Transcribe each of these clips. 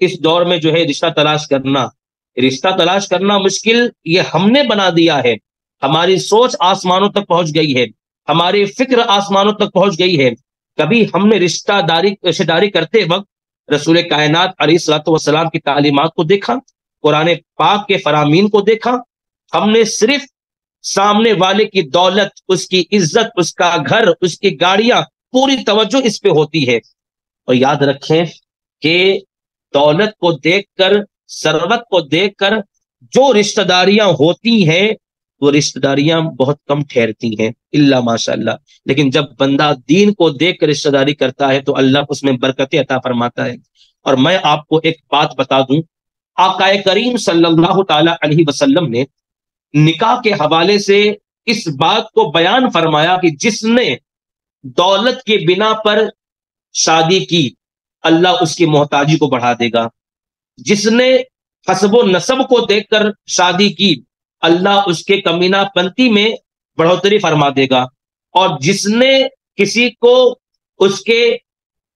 اس دور میں جو ہے رشتہ تلاش کرنا مشکل یہ ہم نے بنا دیا ہے. ہماری سوچ آسمانوں تک پہنچ گئی ہے، ہماری فکر آسمانوں تک پہنچ گئی ہے. کبھی ہم نے رشتہ داری کرتے وقت رسول کائنات علیہ الصلوۃ والسلام کی تعلیمات کو دیکھا، قرآن پاک کے فرامین کو دیکھا؟ ہم نے صرف سامنے والے کی دولت، اس کی عزت، اس کا گھر، اس کی گاڑیاں، پوری توجہ اس پہ ہوتی ہے. اور یاد رکھیں کہ دولت کو دیکھ کر، ثروت کو دیکھ کر جو رشتہ داریاں ہوتی ہیں وہ رشتہ داریاں بہت کم ٹھہرتی ہیں الا ماشاء اللہ. لیکن جب بندہ دین کو دیکھ کر رشتہ داری کرتا ہے تو اللہ اس میں برکتیں عطا فرماتا ہے. اور میں آپ کو ایک بات بتا دوں، آقا کریم صلی اللہ تعالی علیہ وسلم نے نکاح کے حوالے سے اس بات کو بیان فرمایا کہ جس نے دولت کے بنا پر شادی کی اللہ اس کی محتاجی کو بڑھا دے گا، جس نے حسب و نسب کو دیکھ کر شادی کی اللہ اس کے کمینہ پنتی میں بڑھوتری فرما دے گا، اور جس نے کسی کو اس کے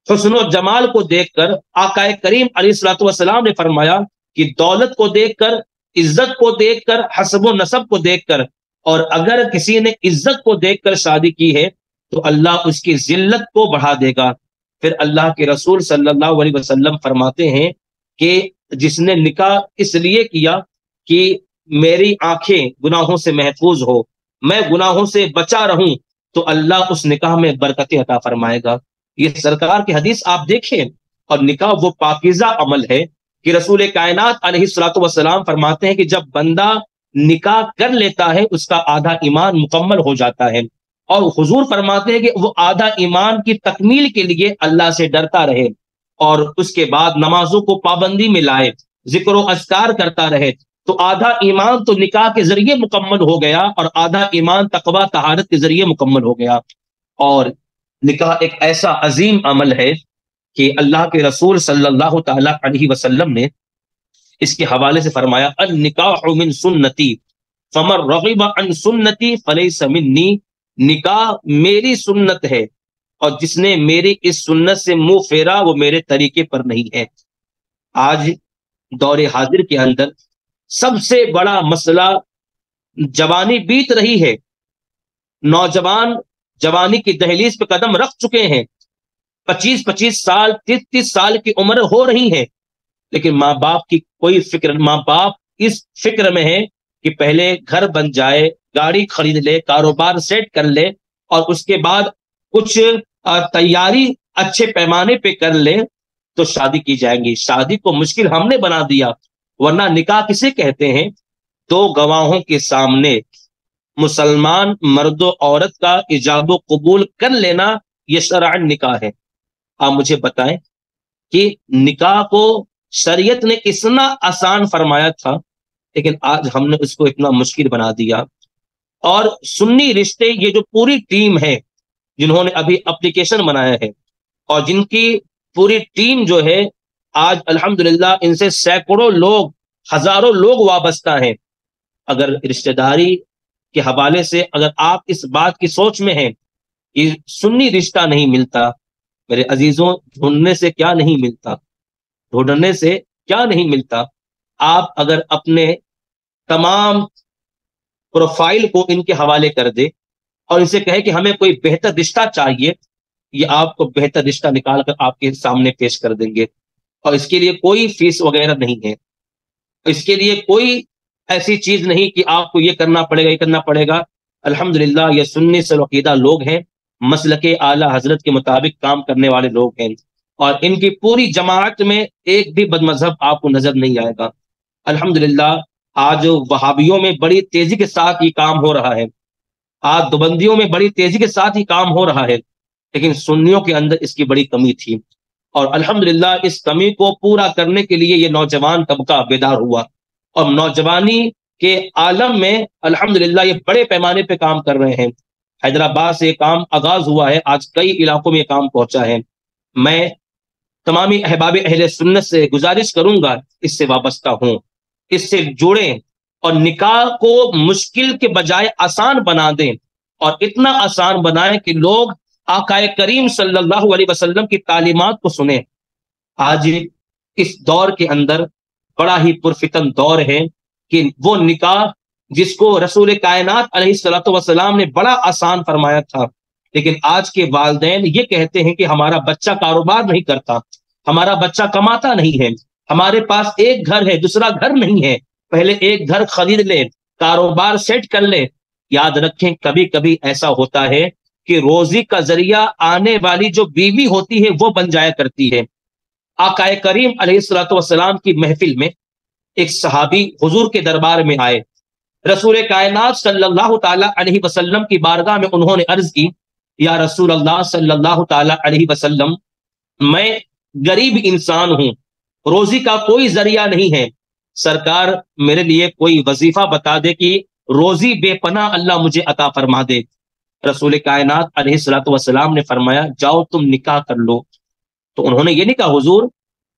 حسن و جمال کو دیکھ کر، آقا کریم علیہ الصلوۃ والسلام نے فرمایا کہ دولت کو دیکھ کر، عزت کو دیکھ کر، حسب و نسب کو دیکھ کر، اور اگر کسی نے عزت کو دیکھ کر شادی کی ہے تو اللہ اس کی ذلت کو بڑھا دے گا. پھر اللہ کے رسول صلی اللہ علیہ وسلم فرماتے ہیں کہ جس نے نکاح اس لیے کیا کہ میری آنکھیں گناہوں سے محفوظ ہو، میں گناہوں سے بچا رہوں، تو اللہ اس نکاح میں برکتیں عطا فرمائے گا. یہ سرکار کی حدیث آپ دیکھیں. اور نکاح وہ پاکیزہ عمل ہے کہ رسول کائنات علیہ الصلوۃ والسلام فرماتے ہیں کہ جب بندہ نکاح کر لیتا ہے اس کا آدھا ایمان مکمل ہو جاتا ہے. اور حضور فرماتے ہیں کہ وہ آدھا ایمان کی تکمیل کے لیے اللہ سے ڈرتا رہے اور اس کے بعد نمازوں کو پابندی میں لائے، ذکر و اذکار کرتا رہے، تو آدھا ایمان تو نکاح کے ذریعے مکمل ہو گیا اور آدھا ایمان تقوی طہارت کے ذریعے مکمل ہو گیا. اور نکاح ایک ایسا عظیم عمل ہے کہ اللہ کے رسول صلی اللہ تعالی علیہ وسلم نے اس کے حوالے سے فرمایا النکاح من سنتی فمن رغب عن سنتی فلیس منی. نکاح میری سنت ہے اور جس نے میری اس سنت سے منہ پھیرا وہ میرے طریقے پر نہیں ہے. آج دور حاضر کے اندر سب سے بڑا مسئلہ جوانی بیت رہی ہے، نوجوان جوانی کی دہلیز پہ قدم رکھ چکے ہیں، 25 سال 30 سال کی عمر ہو رہی ہے، لیکن ماں باپ کی کوئی فکر، ماں باپ اس فکر میں ہے کہ پہلے گھر بن جائے، گاڑی خرید لے، کاروبار سیٹ کر لے، اور اس کے بعد کچھ تیاری اچھے پیمانے پہ کر لے تو شادی کی جائیں گی. شادی کو مشکل ہم نے بنا دیا، ورنہ نکاح کسے کہتے ہیں؟ دو گواہوں کے سامنے مسلمان مرد و عورت کا ایجاب و قبول کر لینا یہ شرعاً نکاح ہے. آپ مجھے بتائیں کہ نکاح کو شریعت نے اتنا آسان فرمایا تھا، لیکن آج ہم نے اس کو اتنا مشکل بنا دیا. اور سنی رشتے، یہ جو پوری ٹیم ہے جنہوں نے ابھی اپلیکیشن بنایا ہے اور جن کی پوری ٹیم جو ہے آج الحمدللہ ان سے سینکڑوں لوگ، ہزاروں لوگ وابستہ ہیں. اگر رشتہ داری کے حوالے سے اگر آپ اس بات کی سوچ میں ہیں کہ سنی رشتہ نہیں ملتا، میرے عزیزوں ڈھونڈنے سے کیا نہیں ملتا، ڈھونڈنے سے کیا نہیں ملتا. آپ اگر اپنے تمام پروفائل کو ان کے حوالے کر دے اور ان سے کہے کہ ہمیں کوئی بہتر رشتہ چاہیے، یہ آپ کو بہتر رشتہ نکال کر آپ کے سامنے پیش کر دیں گے. اور اس کے لیے کوئی فیس وغیرہ نہیں ہے، اس کے لیے کوئی ایسی چیز نہیں کہ آپ کو یہ کرنا پڑے گا، یہ کرنا پڑے گا. الحمدللہ یہ سنی سلوکیدہ لوگ ہیں، مسلک اعلی حضرت کے مطابق کام کرنے والے لوگ ہیں، اور ان کی پوری جماعت میں ایک بھی بد مذہب آپ کو نظر نہیں آئے گا. الحمدللہ آج وہابیوں میں بڑی تیزی کے ساتھ یہ کام ہو رہا ہے، آج دیوبندیوں میں بڑی تیزی کے ساتھ یہ کام ہو رہا ہے، لیکن سنیوں کے اندر اس کی بڑی کمی تھی. اور الحمدللہ اس کمی کو پورا کرنے کے لیے یہ نوجوان طبقہ بیدار ہوا، اور نوجوانی کے عالم میں الحمدللہ یہ بڑے پیمانے پہ کام کر رہے ہیں. حیدرآباد سے یہ کام آغاز ہوا ہے، آج کئی علاقوں میں یہ کام پہنچا ہے. میں تمامی احباب اہل سنت سے گزارش کروں گا اس سے وابستہ ہوں، اس سے جوڑیں اور نکاح کو مشکل کے بجائے آسان بنا دیں، اور اتنا آسان بنائیں کہ لوگ آقا کریم صلی اللہ علیہ وسلم کی تعلیمات کو سنیں. آج اس دور کے اندر بڑا ہی پرفتن دور ہے کہ وہ نکاح جس کو رسول کائنات علیہ الصلوۃ والسلام نے بڑا آسان فرمایا تھا، لیکن آج کے والدین یہ کہتے ہیں کہ ہمارا بچہ کاروبار نہیں کرتا، ہمارا بچہ کماتا نہیں ہے، ہمارے پاس ایک گھر ہے دوسرا گھر نہیں ہے، پہلے ایک گھر خرید لے، کاروبار سیٹ کر لے۔ یاد رکھیں کبھی کبھی ایسا ہوتا ہے کہ روزی کا ذریعہ آنے والی جو بیوی ہوتی ہے وہ بن جایا کرتی ہے۔ آقا کریم علیہ الصلوۃ والسلام کی محفل میں ایک صحابی حضور کے دربار میں آئے، رسول کائنات صلی اللہ تعالی علیہ وسلم کی بارگاہ میں انہوں نے عرض کی، یا رسول اللہ صلی اللہ تعالی علیہ وسلم، میں غریب انسان ہوں، روزی کا کوئی ذریعہ نہیں ہے، سرکار میرے لیے کوئی وظیفہ بتا دے کہ روزی بے پناہ اللہ مجھے عطا فرما دے۔ رسول کائنات علیہ الصلوۃ والسلام نے فرمایا جاؤ تم نکاح کر لو۔ تو انہوں نے یہ نہیں کہا حضور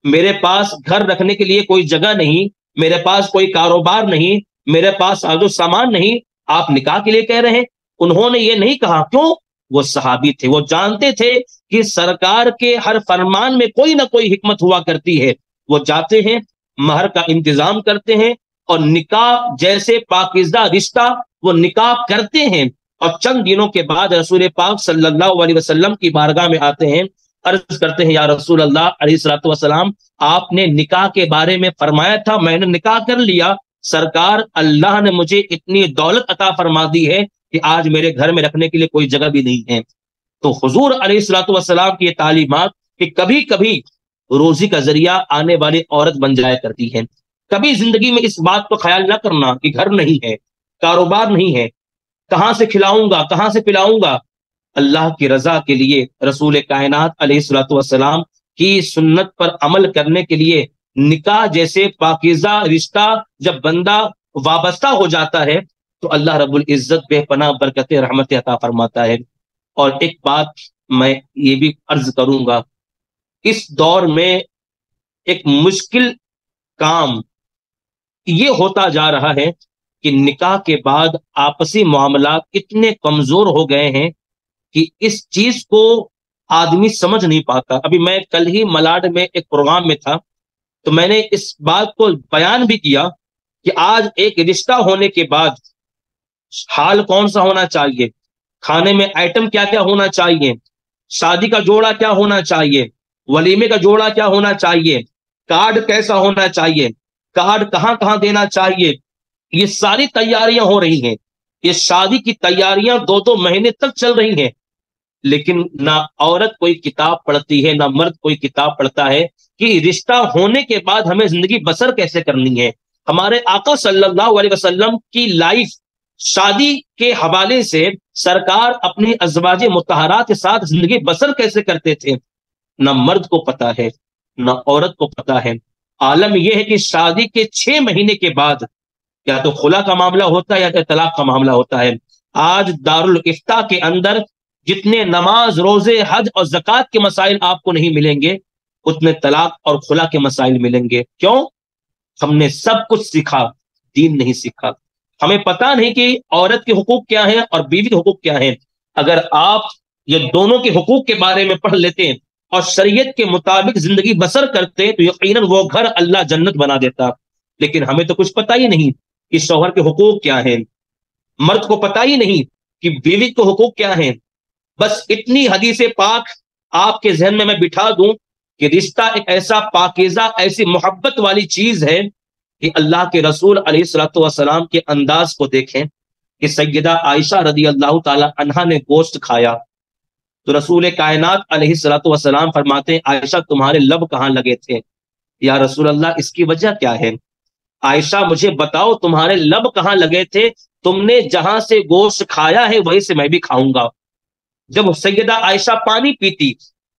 میرے پاس گھر رکھنے کے لیے کوئی جگہ نہیں، میرے پاس کوئی کاروبار نہیں، میرے پاس ساز و سامان نہیں، آپ نکاح کے لیے کہہ رہے ہیں؟ انہوں نے یہ نہیں کہا، کیوں؟ وہ صحابی تھے، وہ جانتے تھے کہ سرکار کے ہر فرمان میں کوئی نہ کوئی حکمت ہوا کرتی ہے۔ وہ جاتے ہیں، مہر کا انتظام کرتے ہیں، اور نکاح جیسے پاکیزہ رشتہ وہ نکاح کرتے ہیں، اور چند دنوں کے بعد رسول پاک صلی اللہ علیہ وسلم کی بارگاہ میں آتے ہیں، عرض کرتے ہیں یا رسول اللہ علیہ الصلوۃ والسلام، آپ نے نکاح کے بارے میں فرمایا تھا، میں نے نکاح کر لیا، سرکار اللہ نے مجھے اتنی دولت عطا فرما دی ہے کہ آج میرے گھر میں رکھنے کے لیے کوئی جگہ بھی نہیں ہے۔ تو حضور علیہ الصلوۃ والسلام کی یہ تعلیمات کہ کبھی کبھی روزی کا ذریعہ آنے والی عورت بن جایا کرتی ہے۔ کبھی زندگی میں اس بات کو خیال نہ کرنا کہ گھر نہیں ہے، کاروبار نہیں ہے، کہاں سے کھلاؤں گا، کہاں سے پلاؤں گا۔ اللہ کی رضا کے لیے رسول کائنات علیہ الصلوۃ والسلام کی سنت پر عمل کرنے کے لیے نکاح جیسے پاکیزہ رشتہ جب بندہ وابستہ ہو جاتا ہے تو اللہ رب العزت بے پناہ برکت رحمت عطا فرماتا ہے۔ اور ایک بات میں یہ بھی عرض کروں گا، اس دور میں ایک مشکل کام یہ ہوتا جا رہا ہے کہ نکاح کے بعد آپسی معاملات اتنے کمزور ہو گئے ہیں کہ اس چیز کو آدمی سمجھ نہیں پاتا۔ ابھی میں کل ہی ملاڈ میں ایک پروگرام میں تھا تو میں نے اس بات کو بیان بھی کیا کہ آج ایک رشتہ ہونے کے بعد حال کون سا ہونا چاہیے، کھانے میں آئٹم کیا کیا ہونا چاہیے، شادی کا جوڑا کیا ہونا چاہیے، ولیمے کا جوڑا کیا ہونا چاہیے، کارڈ کیسا ہونا چاہیے، کارڈ کہاں کہاں دینا چاہیے، یہ ساری تیاریاں ہو رہی ہیں۔ یہ شادی کی تیاریاں 2 مہینے تک چل رہی ہیں، لیکن نہ عورت کوئی کتاب پڑھتی ہے نہ مرد کوئی کتاب پڑھتا ہے کہ رشتہ ہونے کے بعد ہمیں زندگی بسر کیسے کرنی ہے۔ ہمارے آقا صلی اللہ علیہ وسلم کی لائف شادی کے حوالے سے سرکار اپنی ازواج مطہرات کے ساتھ زندگی بسر کیسے کرتے تھے، نہ مرد کو پتا ہے نہ عورت کو پتا ہے۔ عالم یہ ہے کہ شادی کے 6 مہینے کے بعد یا تو خلا کا معاملہ ہوتا ہے یا تو طلاق کا معاملہ ہوتا ہے۔ آج دارالافتاء کے اندر جتنے نماز، روزے، حج اور زکوٰۃ کے مسائل آپ کو نہیں ملیں گے، اتنے طلاق اور خلا کے مسائل ملیں گے۔ کیوں؟ ہم نے سب کچھ سیکھا، دین نہیں سیکھا۔ ہمیں پتہ نہیں کہ عورت کے حقوق کیا ہیں اور بیوی کے حقوق کیا ہیں۔ اگر آپ یہ دونوں کے حقوق کے بارے میں پڑھ لیتے اور شریعت کے مطابق زندگی بسر کرتے تو یقیناً وہ گھر اللہ جنت بنا دیتا۔ لیکن ہمیں تو کچھ پتہ ہی نہیں کہ شوہر کے حقوق کیا ہیں، مرد کو پتہ ہی نہیں کہ بیوی کے حقوق کیا ہیں۔ بس اتنی حدیث پاک آپ کے ذہن میں بٹھا دوں کہ رشتہ ایک ایسا پاکیزہ، ایسی محبت والی چیز ہے کہ اللہ کے رسول علیہ الصلوۃ والسلام کے انداز کو دیکھیں کہ سیدہ عائشہ رضی اللہ تعالی عنہا نے گوشت کھایا تو رسول کائنات علیہ الصلوۃ والسلام فرماتے ہیں عائشہ تمہارے لب کہاں لگے تھے؟ یا رسول اللہ اس کی وجہ کیا ہے؟ عائشہ مجھے بتاؤ تمہارے لب کہاں لگے تھے؟ تم نے جہاں سے گوشت کھایا ہے وہیں سے میں بھی کھاؤں گا۔ جب سیدہ عائشہ پانی پیتی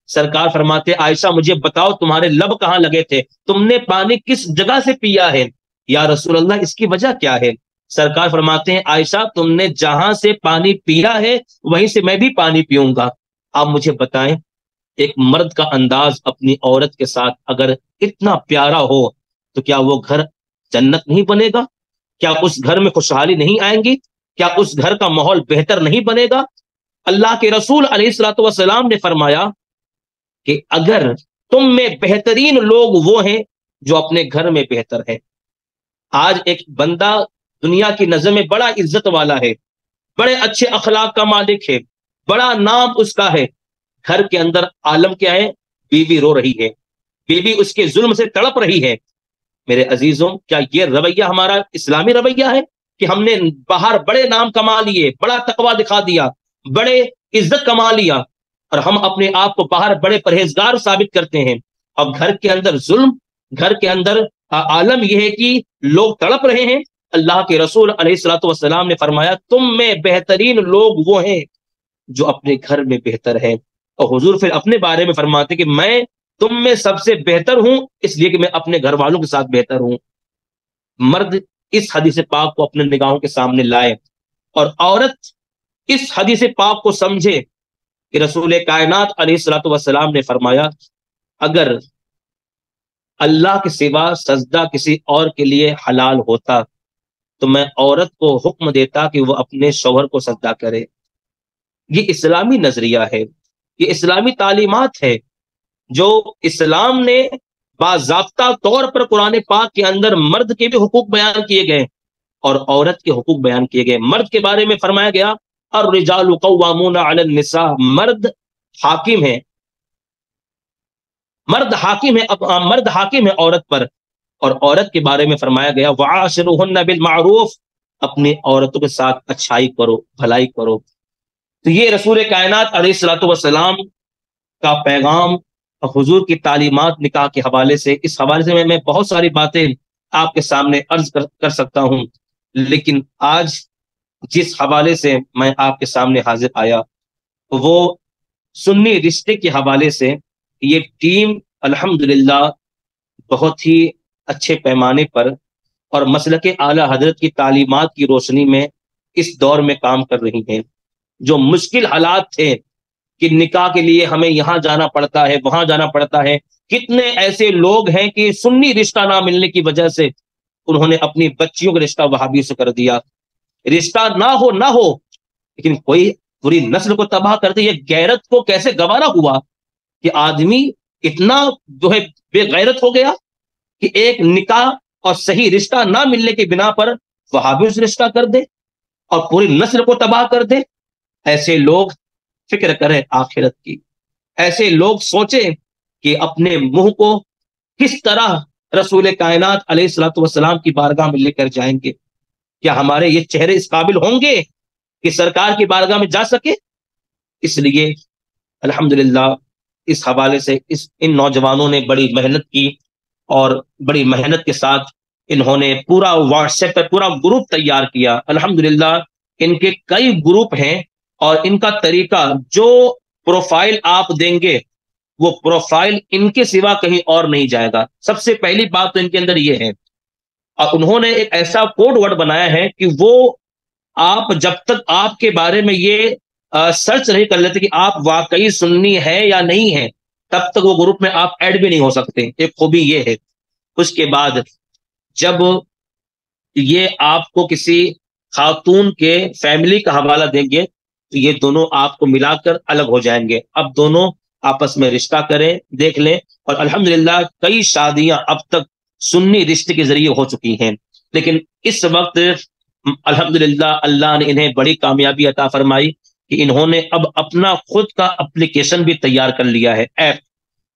سرکار فرماتے عائشہ مجھے بتاؤ تمہارے لب کہاں لگے تھے، تم نے پانی کس جگہ سے پیا ہے؟ یا رسول اللہ اس کی وجہ کیا ہے؟ سرکار فرماتے ہیں عائشہ تم نے جہاں سے پانی پیا ہے وہیں سے میں بھی پانی پیوں گا۔ آپ مجھے بتائیں ایک مرد کا انداز اپنی عورت کے ساتھ اگر اتنا پیارا ہو تو کیا وہ گھر جنت نہیں بنے گا؟ کیا اس گھر میں خوشحالی نہیں آئیں گی؟ کیا اس گھر کا ماحول بہتر نہیں بنے گا؟ اللہ کے رسول علیہ الصلوۃ والسلام نے فرمایا کہ اگر تم میں بہترین لوگ وہ ہیں جو اپنے گھر میں بہتر ہے۔ آج ایک بندہ دنیا کی نظر میں بڑا عزت والا ہے، بڑے اچھے اخلاق کا مالک ہے، بڑا نام اس کا ہے، گھر کے اندر عالم کیا ہے؟ بیوی رو رہی ہے، بیوی اس کے ظلم سے تڑپ رہی ہے۔ میرے عزیزوں، کیا یہ رویہ ہمارا اسلامی رویہ ہے کہ ہم نے باہر بڑے نام کما لیے، بڑا تقوی دکھا دیا، بڑے عزت کما لیا، اور ہم اپنے آپ کو باہر بڑے پرہیزگار ثابت کرتے ہیں، اور گھر کے اندر ظلم، گھر کے اندر عالم یہ ہے کہ لوگ تڑپ رہے ہیں؟ اللہ کے رسول علیہ الصلوۃ والسلام نے فرمایا تم میں بہترین لوگ وہ ہیں جو اپنے گھر میں بہتر ہیں، اور حضور پھر اپنے بارے میں فرماتے کہ میں تم میں سب سے بہتر ہوں اس لیے کہ میں اپنے گھر والوں کے ساتھ بہتر ہوں۔ مرد اس حدیث پاک کو اپنے نگاہوں کے سامنے لائے، اور عورت اس حدیث پاک کو سمجھے کہ رسول کائنات علیہ الصلوۃ والسلام نے فرمایا اگر اللہ کے سوا سجدہ کسی اور کے لیے حلال ہوتا تو میں عورت کو حکم دیتا کہ وہ اپنے شوہر کو سجدہ کرے۔ یہ اسلامی نظریہ ہے، یہ اسلامی تعلیمات ہے جو اسلام نے باضابطہ طور پر قرآن پاک کے اندر مرد کے بھی حقوق بیان کیے گئے اور عورت کے حقوق بیان کیے گئے۔ مرد کے بارے میں فرمایا گیا الرجال قوامون علی النساء، مرد حاکم ہے، مرد حاکم ہے، مرد حاکم ہے عورت پر، اور عورت کے بارے میں فرمایا گیا وعاشرہن بالمعروف، اپنی عورتوں کے ساتھ اچھائی کرو، بھلائی کرو۔ تو یہ رسول کائنات علیہ الصلوۃ والسلام کا پیغام، حضور کی تعلیمات نکاح کے حوالے سے، اس حوالے سے میں بہت ساری باتیں آپ کے سامنے عرض کر سکتا ہوں، لیکن آج جس حوالے سے میں آپ کے سامنے حاضر آیا وہ سنی رشتے کے حوالے سے۔ یہ ٹیم الحمدللہ بہت ہی اچھے پیمانے پر اور مسلک اعلیٰ حضرت کی تعلیمات کی روشنی میں اس دور میں کام کر رہی ہیں۔ جو مشکل حالات تھے کہ نکاح کے لیے ہمیں یہاں جانا پڑتا ہے، وہاں جانا پڑتا ہے، کتنے ایسے لوگ ہیں کہ سنی رشتہ نہ ملنے کی وجہ سے انہوں نے اپنی بچیوں کا رشتہ وہابیوں سے کر دیا۔ رشتہ نہ ہو لیکن کوئی پوری نسل کو تباہ کرتے۔ یہ غیرت کو کیسے گوارا ہوا کہ آدمی اتنا جو ہے بے غیرت ہو گیا کہ ایک نکاح اور صحیح رشتہ نہ ملنے کی بنا پر وہابیوں سے رشتہ کر دے اور پوری نسل کو تباہ کر دے۔ ایسے لوگ فکر کریں آخرت کی، ایسے لوگ سوچیں کہ اپنے منہ کو کس طرح رسول کائنات علیہ الصلوۃ والسلام کی بارگاہ میں لے کر جائیں گے۔ کیا ہمارے یہ چہرے اس قابل ہوں گے کہ سرکار کی بارگاہ میں جا سکے؟ اس لیے الحمدللہ اس حوالے سے ان نوجوانوں نے بڑی محنت کی، اور بڑی محنت کے ساتھ انہوں نے پورا واٹس ایپ پہ پورا گروپ تیار کیا۔ الحمدللہ ان کے کئی گروپ ہیں، اور ان کا طریقہ، جو پروفائل آپ دیں گے وہ پروفائل ان کے سوا کہیں اور نہیں جائے گا۔ سب سے پہلی بات تو ان کے اندر یہ ہے، اور انہوں نے ایک ایسا کوڈ ورڈ بنایا ہے کہ وہ آپ جب تک آپ کے بارے میں یہ سرچ نہیں کر لیتے کہ آپ واقعی سنی ہے یا نہیں ہے، تب تک وہ گروپ میں آپ ایڈ بھی نہیں ہو سکتے۔ ایک خوبی یہ ہے۔ اس کے بعد جب یہ آپ کو کسی خاتون کے فیملی کا حوالہ دیں گے تو یہ دونوں آپ کو ملا کر الگ ہو جائیں گے۔ اب دونوں آپس میں رشتہ کریں، دیکھ لیں، اور الحمدللہ کئی شادیاں اب تک سنی رشتے کے ذریعے ہو چکی ہیں۔ لیکن اس وقت الحمدللہ اللہ نے انہیں بڑی کامیابی عطا فرمائی کہ انہوں نے اب اپنا خود کا اپلیکیشن بھی تیار کر لیا ہے، ایپ،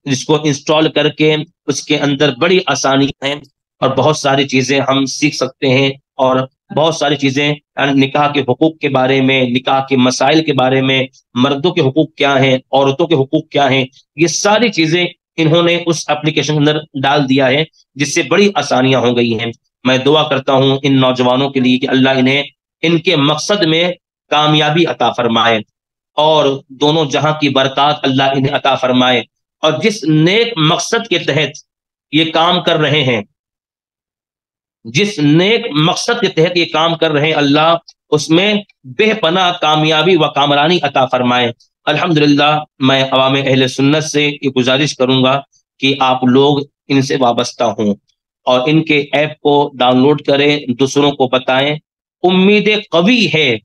جس کو انسٹال کر کے اس کے اندر بڑی آسانی ہے اور بہت ساری چیزیں ہم سیکھ سکتے ہیں، اور بہت ساری چیزیں نکاح کے حقوق کے بارے میں، نکاح کے مسائل کے بارے میں، مردوں کے حقوق کیا ہیں، عورتوں کے حقوق کیا ہیں، یہ ساری چیزیں انہوں نے اس اپلیکیشن کے اندر ڈال دیا ہے، جس سے بڑی آسانیاں ہو گئی ہیں۔ میں دعا کرتا ہوں ان نوجوانوں کے لیے کہ اللہ انہیں ان کے مقصد میں کامیابی عطا فرمائے، اور دونوں جہاں کی برکات اللہ انہیں عطا فرمائے، اور جس نیک مقصد کے تحت یہ کام کر رہے ہیں، جس نیک مقصد کے تحت یہ کام کر رہے ہیں، اللہ اس میں بے پناہ کامیابی و کامرانی عطا فرمائے۔ الحمدللہ میں عوام اہل سنت سے یہ گزارش کروں گا کہ آپ لوگ ان سے وابستہ ہوں اور ان کے ایپ کو ڈاؤن لوڈ کریں، دوسروں کو بتائیں۔ امید قوی ہے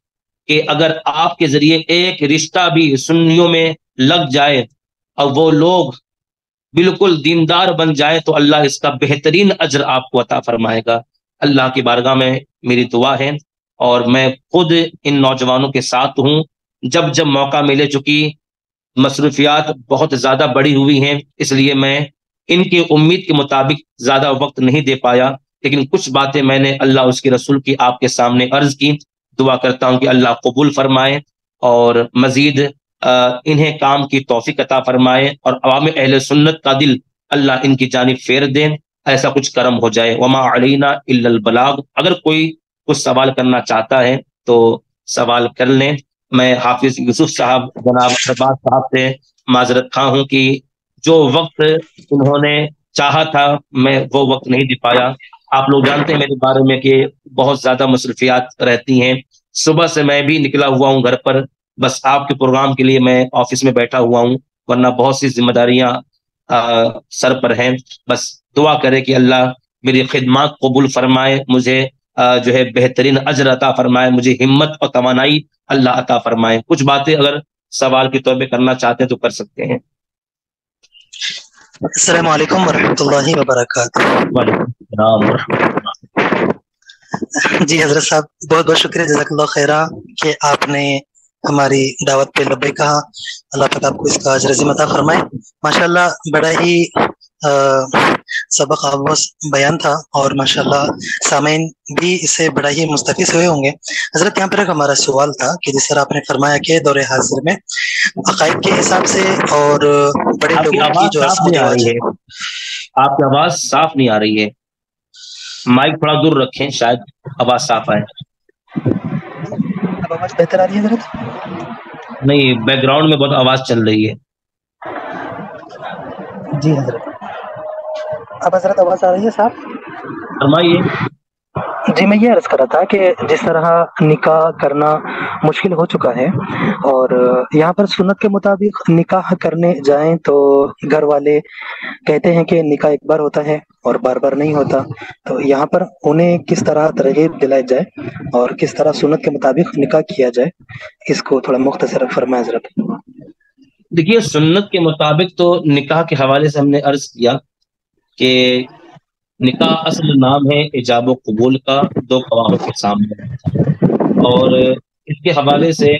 کہ اگر آپ کے ذریعے ایک رشتہ بھی سنیوں میں لگ جائے اور وہ لوگ بالکل دیندار بن جائے تو اللہ اس کا بہترین اجر آپ کو عطا فرمائے گا۔ اللہ کی بارگاہ میں میری دعا ہے، اور میں خود ان نوجوانوں کے ساتھ ہوں، جب جب موقع ملے، چونکہ مصروفیات بہت زیادہ بڑی ہوئی ہیں، اس لیے میں ان کی امید کے مطابق زیادہ وقت نہیں دے پایا، لیکن کچھ باتیں میں نے اللہ اس کے رسول کی آپ کے سامنے عرض کی۔ دعا کرتا ہوں کہ اللہ قبول فرمائے اور مزید انہیں کام کی توفیق عطا فرمائے، اور عوام اہل سنت کا دل اللہ ان کی جانب پھیر دیں، ایسا کچھ کرم ہو جائے۔ وما علینا الا البلاغ۔ اگر کوئی کچھ سوال کرنا چاہتا ہے تو سوال کر لیں۔ میں حافظ یوسف صاحب، جناب ارباز صاحب سے معذرت خواہ ہوں کہ جو وقت انہوں نے چاہا تھا میں وہ وقت نہیں دے پایا۔ آپ لوگ جانتے ہیں میرے بارے میں کہ بہت زیادہ مصروفیات رہتی ہیں، صبح سے میں بھی نکلا ہوا ہوں گھر پر، بس آپ کے پروگرام کے لیے میں آفس میں بیٹھا ہوا ہوں، ورنہ بہت سی ذمہ داریاں سر پر ہیں۔ بس دعا کرے کہ اللہ میری خدمات قبول فرمائے، مجھے جو ہے بہترین اجر عطا فرمائے، مجھے ہمت اور توانائی اللہ عطا فرمائے۔ کچھ باتیں اگر سوال کے طور پہ کرنا چاہتے ہیں تو کر سکتے ہیں۔ السلام علیکم ورحمۃ اللہ وبرکاتہ۔ وعلیکم السلام ورحمۃ اللہ۔ جی حضرت صاحب، بہت بہت شکریہ، جزاک اللہ خیرہ کہ آپ نے ہماری دعوت پہ لبیک کہا۔ اللہ پاک آپ کو اس کا اجر عظیم عطا فرمائے۔ ماشاءاللہ بڑا ہی سبق آموز بیان تھا، اور ماشاءاللہ سامعین بھی اس سے بڑا ہی مستفید ہوئے ہوں گے۔ حضرت یہاں پر ایک ہمارا سوال تھا کہ جس طرح آپ نے فرمایا کہ دور حاضر میں عقائد کے حساب سے اور بڑے آپ کی لوگوں کی آواز جو صاف رسم و نہیں آ رواج رہی ہے، آپ کی آواز صاف نہیں آ رہی ہے، مائک تھوڑا دور رکھیں، شاید آواز صاف آئے۔ اب آواز بہتر آ رہی ہے حضرت؟ نہیں، بیک گراؤنڈ میں بہت آواز چل رہی ہے۔ جی حضرت، اب حضرت آواز آ رہی ہے صاحب؟ فرمائیے۔ جی میں یہ عرض کر رہا تھا کہ جس طرح نکاح کرنا مشکل ہو چکا ہے، اور یہاں پر سنت کے مطابق نکاح کرنے جائیں تو گھر والے کہتے ہیں کہ نکاح ایک بار ہوتا ہے اور بار بار نہیں ہوتا، تو یہاں پر انہیں کس طرح ترغیب دلائی جائے اور کس طرح سنت کے مطابق نکاح کیا جائے، اس کو تھوڑا مختصر فرمائیں حضرت۔ دیکھیے، سنت کے مطابق تو نکاح کے حوالے سے ہم نے عرض کیا کہ نکاح اصل نام ہے ایجاب و قبول کا، دو گواہوں کے سامنے، اور اس کے حوالے سے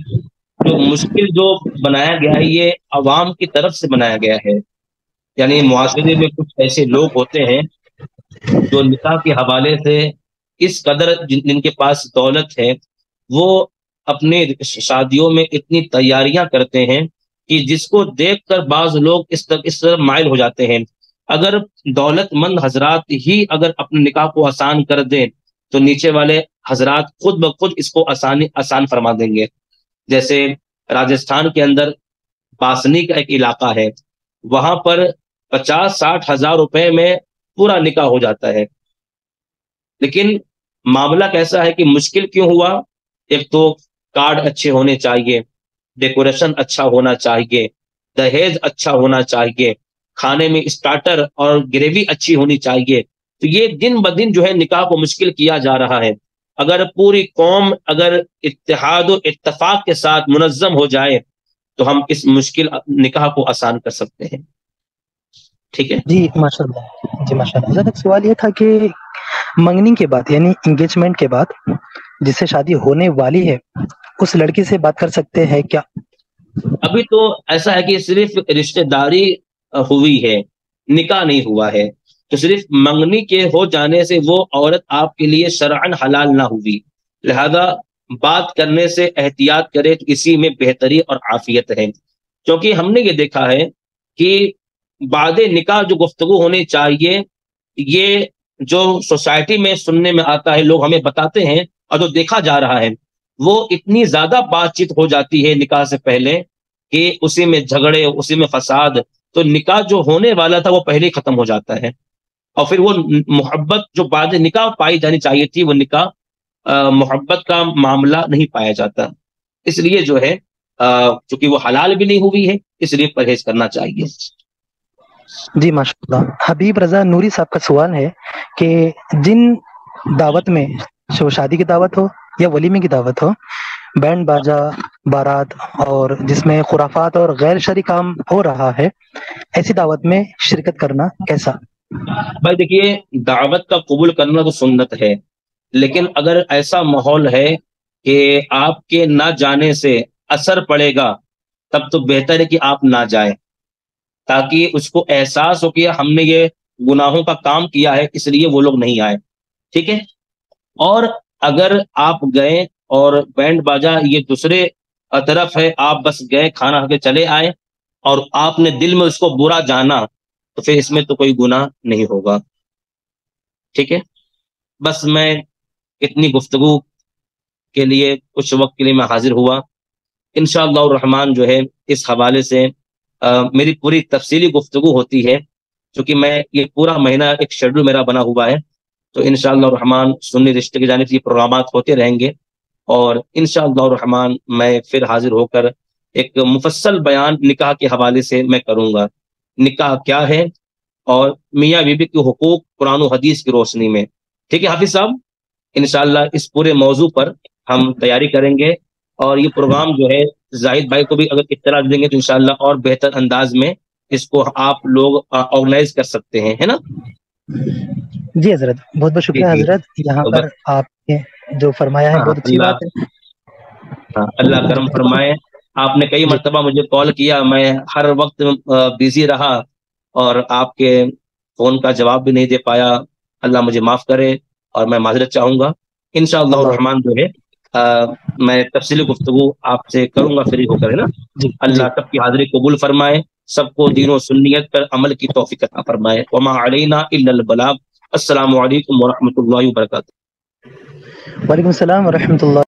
جو مشکل جو بنایا گیا ہے یہ عوام کی طرف سے بنایا گیا ہے، یعنی معاشرے میں کچھ ایسے لوگ ہوتے ہیں جو نکاح کے حوالے سے اس قدر جن کے پاس دولت ہے، وہ اپنے شادیوں میں اتنی تیاریاں کرتے ہیں کہ جس کو دیکھ کر بعض لوگ اس طرح مائل ہو جاتے ہیں۔ اگر دولت مند حضرات ہی اگر اپنے نکاح کو آسان کر دیں تو نیچے والے حضرات خود بخود اس کو آسان فرما دیں گے۔ جیسے راجستھان کے اندر باسنی کا ایک علاقہ ہے، وہاں پر 50-60 ہزار روپے میں پورا نکاح ہو جاتا ہے، لیکن معاملہ کیسا ہے کہ مشکل کیوں ہوا؟ ایک تو کارڈ اچھے ہونے چاہیے، ڈیکوریشن اچھا ہونا چاہیے، دہیز اچھا ہونا چاہیے، کھانے میں اسٹارٹر اور گریوی اچھی ہونی چاہیے۔ تو یہ دن بدن جو ہے نکاح کو مشکل کیا جا رہا ہے۔ اگر پوری قوم اگر اتحاد و اتفاق کے ساتھ منظم ہو جائے تو ہم اس مشکل نکاح کو آسان کر سکتے ہیں۔ ٹھیک ہے جی ماشاء اللہ، جی ماشاء اللہ۔ حضرت سوال یہ تھا کہ منگنی کے بعد یعنی انگیجمنٹ کے بعد جس سے شادی ہونے والی ہے اس لڑکی سے بات کر سکتے ہیں کیا؟ ابھی تو ایسا ہے کہ صرف رشتہ داری ہوئی ہے، نکاح نہیں ہوا ہے، تو صرف منگنی کے ہو جانے سے وہ عورت آپ کے لیے شرعن حلال نہ ہوئی، لہذا بات کرنے سے احتیاط کرے تو اسی میں بہتری اور عافیت ہے۔ کیونکہ ہم نے یہ دیکھا ہے کہ بعد نکاح جو گفتگو ہونی چاہیے، یہ جو سوسائٹی میں سننے میں آتا ہے، لوگ ہمیں بتاتے ہیں اور جو دیکھا جا رہا ہے، وہ اتنی زیادہ بات چیت ہو جاتی ہے نکاح سے پہلے کہ اسی میں جھگڑے، اسی میں فساد، تو نکاح جو ہونے والا تھا وہ پہلے ہی ختم ہو جاتا ہے، اور پھر وہ محبت جو بعد نکاح پائی جانی چاہیے تھی، وہ نکاح محبت کا معاملہ نہیں پایا جاتا۔ اس لیے جو ہے چونکہ وہ حلال بھی نہیں ہوئی ہے، اس لیے پرہیز کرنا چاہیے۔ جی ماشاء اللہ۔ حبیب رضا نوری صاحب کا سوال ہے کہ جن دعوت میں شادی کی دعوت ہو یا ولیمے کی دعوت ہو، بینڈ باجا، بارات اور جس میں خرافات اور غیر شرعی کام ہو رہا ہے، ایسی دعوت میں شرکت کرنا کیسا؟ بھائی دیکھیے، دعوت کا قبول کرنا تو سنت ہے، لیکن اگر ایسا ماحول ہے کہ آپ کے نہ جانے سے اثر پڑے گا، تب تو بہتر ہے کہ آپ نہ جائیں، تاکہ اس کو احساس ہو کہ ہم نے یہ گناہوں کا کام کیا ہے، اس لیے وہ لوگ نہیں آئے، ٹھیک ہے۔ اور اگر آپ گئے اور بینڈ باجا یہ دوسرے طرف ہے، آپ بس گئے کھانا کھا کے چلے آئے اور آپ نے دل میں اس کو برا جانا، تو پھر اس میں تو کوئی گناہ نہیں ہوگا، ٹھیک ہے۔ بس میں اتنی گفتگو کے لیے کچھ وقت کے لیے میں حاضر ہوا، انشاءاللہ الرحمن جو ہے اس حوالے سے میری پوری تفصیلی گفتگو ہوتی ہے، چونکہ میں یہ پورا مہینہ ایک شیڈول میرا بنا ہوا ہے، تو انشاءاللہ الرحمن سنی رشتے کی جانب سے یہ پروگرامات ہوتے رہیں گے، اور انشاءاللہ الرحمن میں پھر حاضر ہو کر ایک مفصل بیان نکاح کے حوالے سے میں کروں گا، نکاح کیا ہے اور میاں بیوی کے حقوق قرآن و حدیث کی روشنی میں، ٹھیک ہے حافظ صاحب۔ انشاءاللہ اس پورے موضوع پر ہم تیاری کریں گے، اور یہ پروگرام جو ہے زاہد بھائی کو بھی اگر اطلاع دیں گے تو انشاءاللہ اور بہتر انداز میں اس کو آپ لوگ آرگنائز کر سکتے ہیں، ہے نا؟ جی حضرت، بہت بہت جی شکریہ جی، حضرت، یہاں پر آپ نے جو فرمایا ہے ہاں بہت اچھی اللہ، بات ہے۔ ہاں اللہ کرم فرمائے۔ آپ نے کئی جی مرتبہ مجھے کال کیا، میں ہر وقت بزی رہا اور آپ کے فون کا جواب بھی نہیں دے پایا، اللہ مجھے معاف کرے اور میں معذرت چاہوں گا۔ انشاءاللہ اللہ، الرحمن جو ہے میں تفصیلی گفتگو آپ سے کروں گا فری ہو کر، ہے نا؟ جی جی، اللہ سب کی حاضری قبول فرمائے، سب کو دین و سنیت پر عمل کی توفیق عطا فرمائے۔ وما علینا الا البلاغ۔ السلام علیکم ورحمۃ اللہ وبرکاتہ۔ وعلیکم السلام ورحمۃ اللہ۔